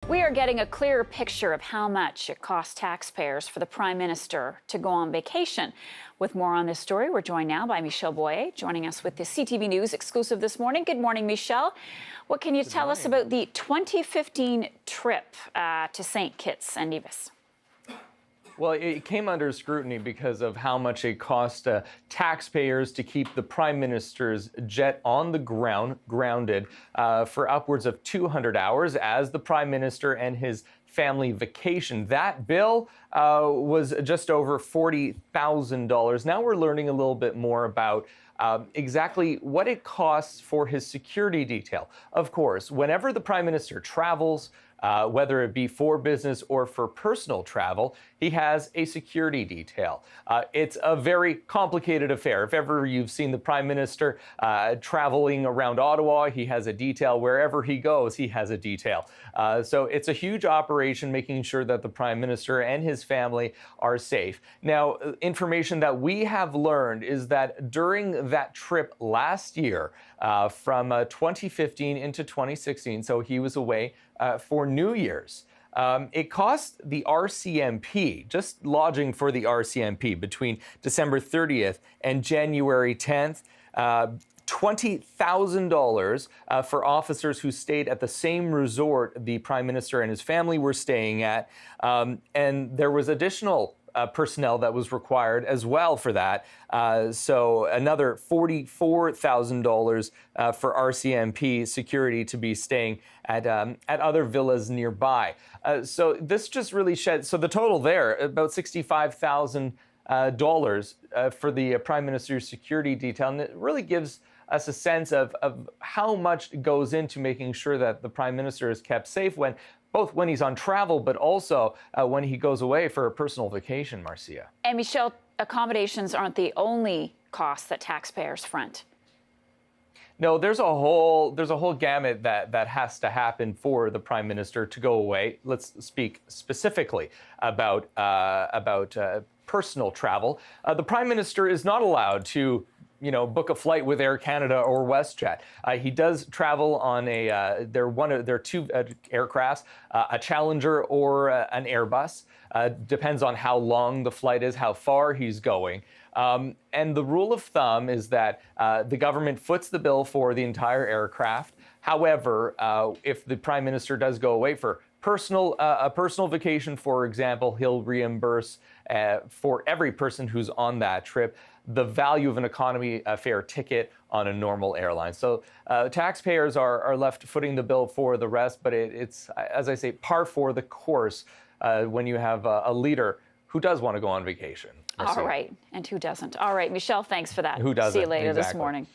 We are getting a clearer picture of how much it costs taxpayers for the Prime Minister to go on vacation. With more on this story, we're joined now by Michel Boyer, joining us with the CTV News exclusive this morning. Good morning, Michel. What can you tell us about the 2015 trip to St. Kitts and Nevis? Well, it came under scrutiny because of how much it cost taxpayers to keep the Prime Minister's jet on the ground, grounded, for upwards of 200 hours as the Prime Minister and his family vacation. That bill was just over $40,000. Now we're learning a little bit more about exactly what it costs for his security detail. Of course, whenever the Prime Minister travels, whether it be for business or for personal travel, he has a security detail. It's a very complicated affair. If ever you've seen the Prime Minister traveling around Ottawa, he has a detail. Wherever he goes, he has a detail. So it's a huge operation making sure that the Prime Minister and his family are safe. Now, information that we have learned is that during that trip last year, from 2015 into 2016, so he was away for New Year's. It cost the RCMP, just lodging for the RCMP between December 30th and January 10th, $20,000 for officers who stayed at the same resort the Prime Minister and his family were staying at. And there was additional personnel that was required as well for that. So another $44,000 for RCMP security to be staying at other villas nearby. So this just really sheds, so the total there, about $65,000 for the Prime Minister's security detail. And it really gives us a sense of how much goes into making sure that the Prime Minister is kept safe both when he's on travel, but also when he goes away for a personal vacation, Marcia. And Michel, accommodations aren't the only costs that taxpayers front. No, there's a whole gamut that has to happen for the Prime Minister to go away. Let's speak specifically about personal travel. The Prime Minister is not allowed to book a flight with Air Canada or WestJet. He does travel on they're two aircrafts, a Challenger or an Airbus. Depends on how long the flight is, how far he's going. And the rule of thumb is that the government foots the bill for the entire aircraft. However, if the Prime Minister does go away for a personal vacation, for example, he'll reimburse for every person who's on that trip the value of an economy fare ticket on a normal airline. So taxpayers are left footing the bill for the rest, but it's, as I say, par for the course when you have a leader who does want to go on vacation. All right, and who doesn't? All right, Michel, thanks for that. Who doesn't? See you later exactly. this morning.